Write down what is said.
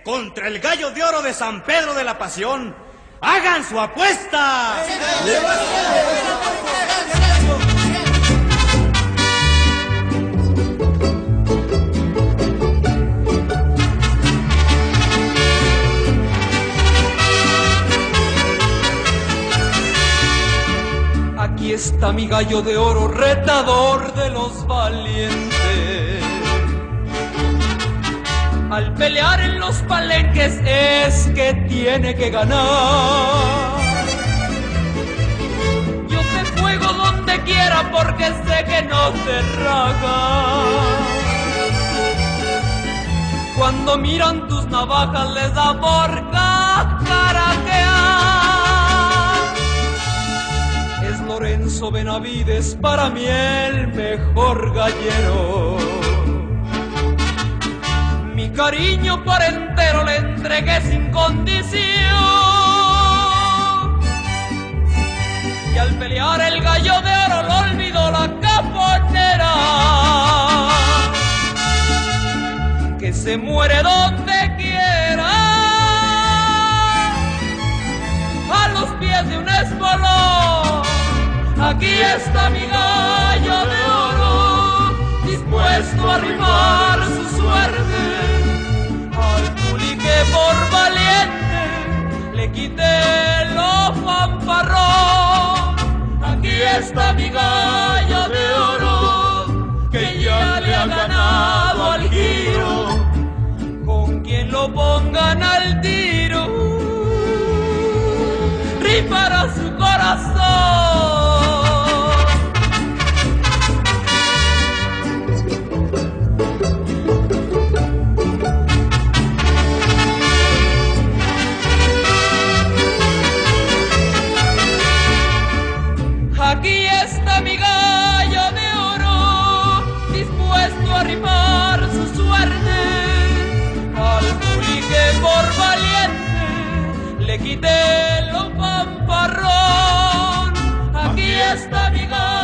contra el gallo de oro de San Pedro de la Pasión. ¡Hagan su apuesta! Aquí está mi gallo de oro, retador de los valientes. Al pelear en los palenques es que tiene que ganar. Yo te juego donde quiera porque sé que no te raga. Cuando miran tus navajas les da por cacaraquear. Es Lorenzo Benavides para mí el mejor gallero. Mi cariño por entero le entregué sin condición. Y al pelear el gallo de oro lo olvidó la caponera. Que se muere donde quiera, a los pies de un espolón. Aquí está mi gallo de oro, dispuesto a rifar su suerte. Al tuli que por valiente le quité lo fanfarrón. Aquí está mi gallo de oro, que ya le ha ganado al giro. Con quien lo pongan al tiro, rifará su corazón. Aquí está mi gallo de oro, dispuesto a rifar su suerte. Al tuli que por valiente le quité lo pamparrón. Aquí está mi gallo.